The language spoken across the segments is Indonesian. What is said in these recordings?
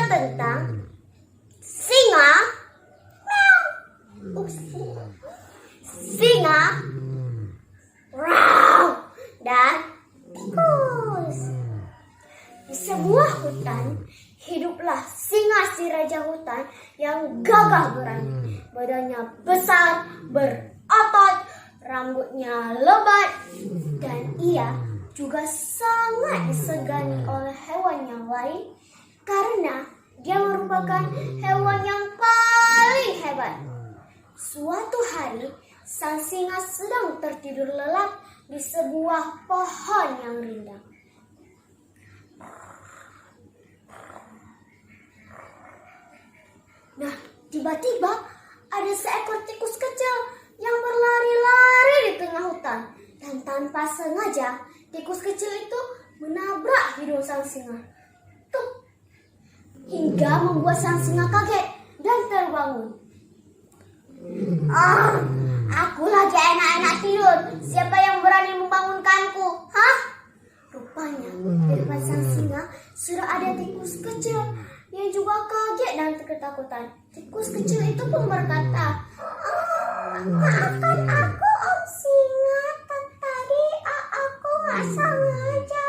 tentang singa, singa, dan tikus. Di sebuah hutan hiduplah singa si raja hutan yang gagah berani. Badannya besar, berotot, rambutnya lebat, dan ia juga sangat disegani oleh hewan yang lain karena dia merupakan hewan yang paling hebat. Suatu hari, sang singa sedang tertidur lelap di sebuah pohon yang rindang. Nah, tiba-tiba ada seekor tikus kecil yang berlari-lari di tengah hutan. Dan tanpa sengaja, tikus kecil itu menabrak hidung sang singa. Tuk! Hingga membuat sang singa kaget dan terbangun. Aku lagi enak-enak tidur. Siapa yang berani membangunkanku? Hah? Rupanya di depan sang singa sudah ada tikus kecil yang juga kaget dan ketakutan. Tikus kecil itu pun berkata, maafkan aku, Om Singa. Tadi aku nggak sengaja.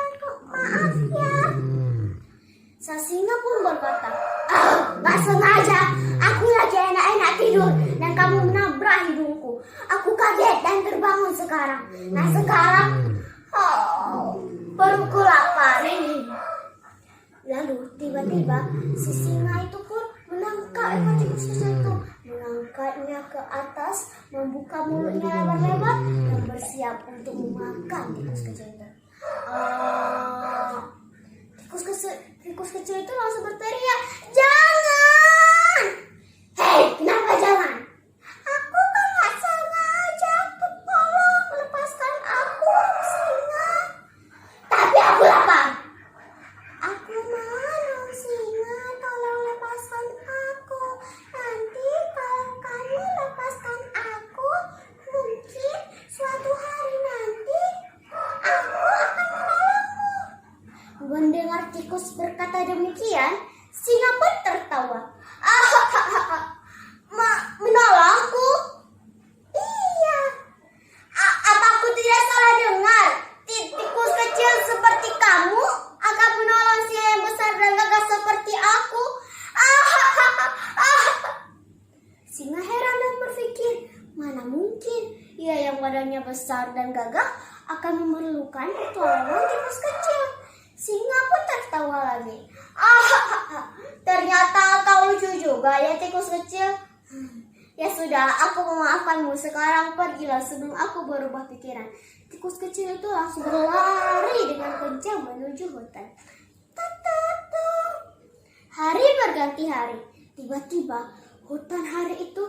Maaf ya. Sang singa pun berkata, nggak sengaja. Aku lagi enak-enak tidur dan kamu menabrak hidungku. Aku kaget dan terbangun sekarang. Nah sekarang, perutku lapar ini. Lalu tiba-tiba si singa itu pun menangkap ekor tikus kecil itu, mengangkatnya ke atas, membuka mulutnya lebar-lebar dan bersiap untuk memakan tikus kecil itu. Tikus kecil itu langsung berteriak, jangan! Hei, kenapa jangan? Aku kan gak sengaja, tolong lepaskan aku, singa. Tapi aku lapar. Aku mau, singa, tolong lepaskan aku. Nanti kalau kamu lepaskan aku, mungkin suatu hari nanti aku akan menolongmu. Mendengar tikus berkata demikian, singa pun tertawa. Menolongku? Iya. Apa aku tidak salah dengar? Tikus kecil seperti kamu akan menolong si yang besar dan gagah seperti aku? Singa heran dan berpikir, mana mungkin ia yang badannya besar dan gagah akan memerlukan pertolongan tikus kecil. Singa pun tertawa lagi. Ternyata kau lucu juga ya tikus kecil. Ya sudah, aku memaafkanmu. Sekarang pergilah sebelum aku berubah pikiran. Tikus kecil itu langsung berlari dengan kencang menuju hutan. Hari berganti hari. Tiba-tiba hutan hari itu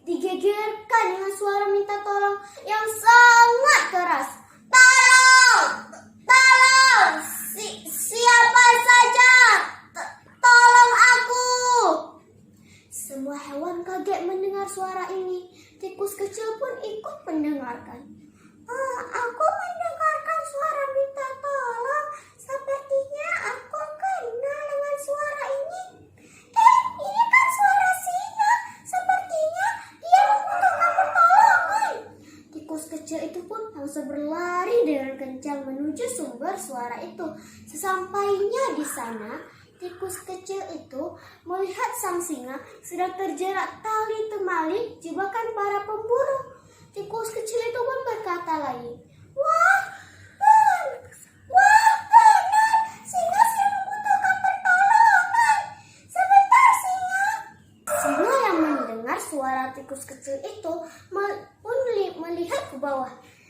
digegerkan dengan suara minta tolong yang sangat keras. Tolong! Tolong! Siapa saja? Tolong aku! Semua hewan kaget mendengar suara ini. Tikus kecil pun ikut mendengarkan. Aku mendengarkan suara minta tolong. Sepertinya aku kenal dengan suara ini. Ini kan suara singa. Sepertinya dia membutuhkan pertolongan. Tikus kecil itu pun langsung berlari dengan kencang menuju sumber suara itu. Sesampainya di sana, tikus kecil itu melihat sang singa sedang terjerat tali temali jebakan para pemburu. Tikus kecil itu pun berkata lagi, Wah, benar, singa sedang membutuhkan pertolongan. Sebentar, singa. Singa yang mendengar suara tikus kecil itu pun melihat ke bawah.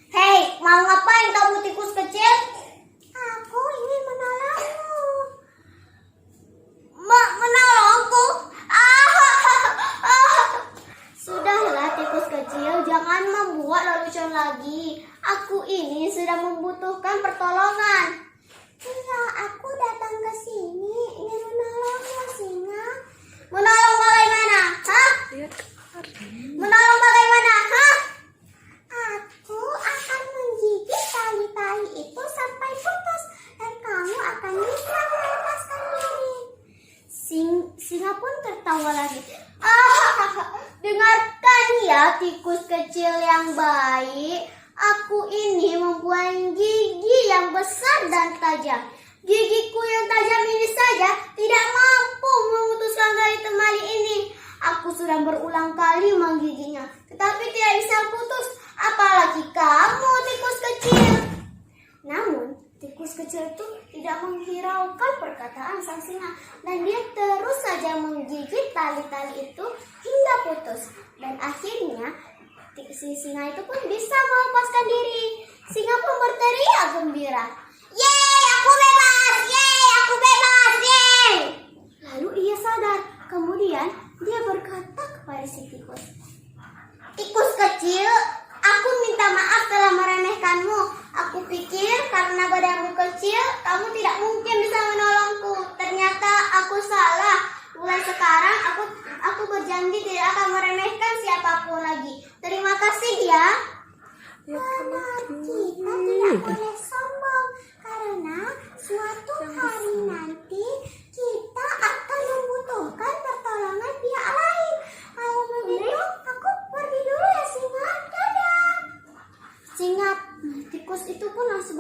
Hei, mau ngapain kamu tikus kecil? Aku ingin menolongmu. Menolongku? Sudahlah tikus kecil, jangan membuat lelucon lagi. Aku ini sedang membutuhkan pertolongan. Iya, aku datang ke sini ingin menolongmu, singa. Menolong bagaimana? Hah? Menolong bagaimana? Hah? Aku akan menggigit tali-tali itu sampai putus dan kamu akan bisa melepaskan diri. tikus kecil yang baik. Aku ini mempunyai gigi yang besar dan tajam. Gigiku yang tajam ini saja tidak mampu memutuskan tali temali ini. Aku sudah berulang kali menggiginya, tetapi tidak bisa putus. Apalagi kamu, tikus kecil. Namun, tikus kecil itu tidak menghiraukan perkataan sang singa, dan dia terus saja menggigit tali-tali itu hingga putus. Dan akhirnya si singa itu pun bisa melepaskan diri. Singa pun berteriak gembira, "Yeay, aku bebas! Yeay, aku bebas! Yeay!" Lalu ia sadar. Kemudian dia berkata kepada si tikus, "Tikus kecil, aku minta maaf telah meremehkanmu. Aku pikir karena badanku kecil, kamu tidak mungkin bisa menolongku. Ternyata aku salah. Mulai sekarang aku berjanji tidak akan meremehkan siapapun lagi. Terima kasih ya." Benar, kita tidak boleh sombong karena suatu hari nanti kita akan membutuhkan pertolongan pihak lain. Kalau begitu, aku pergi dulu ya, singa. Dadah. Singa tikus itu pun langsung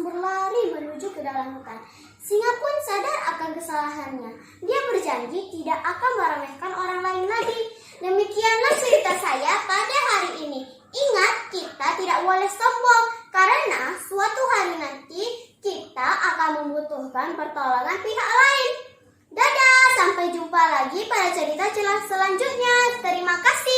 berlari menuju ke dalam hutan. Singa pun sadar akan kesalahannya. Dia berjanji tidak akan meremehkan orang lain lagi. Demikianlah cerita saya pada hari ini. Ingat, kita tidak boleh sombong karena suatu hari nanti kita akan membutuhkan pertolongan pihak lain. Dadah, sampai jumpa lagi pada cerita selanjutnya. Terima kasih.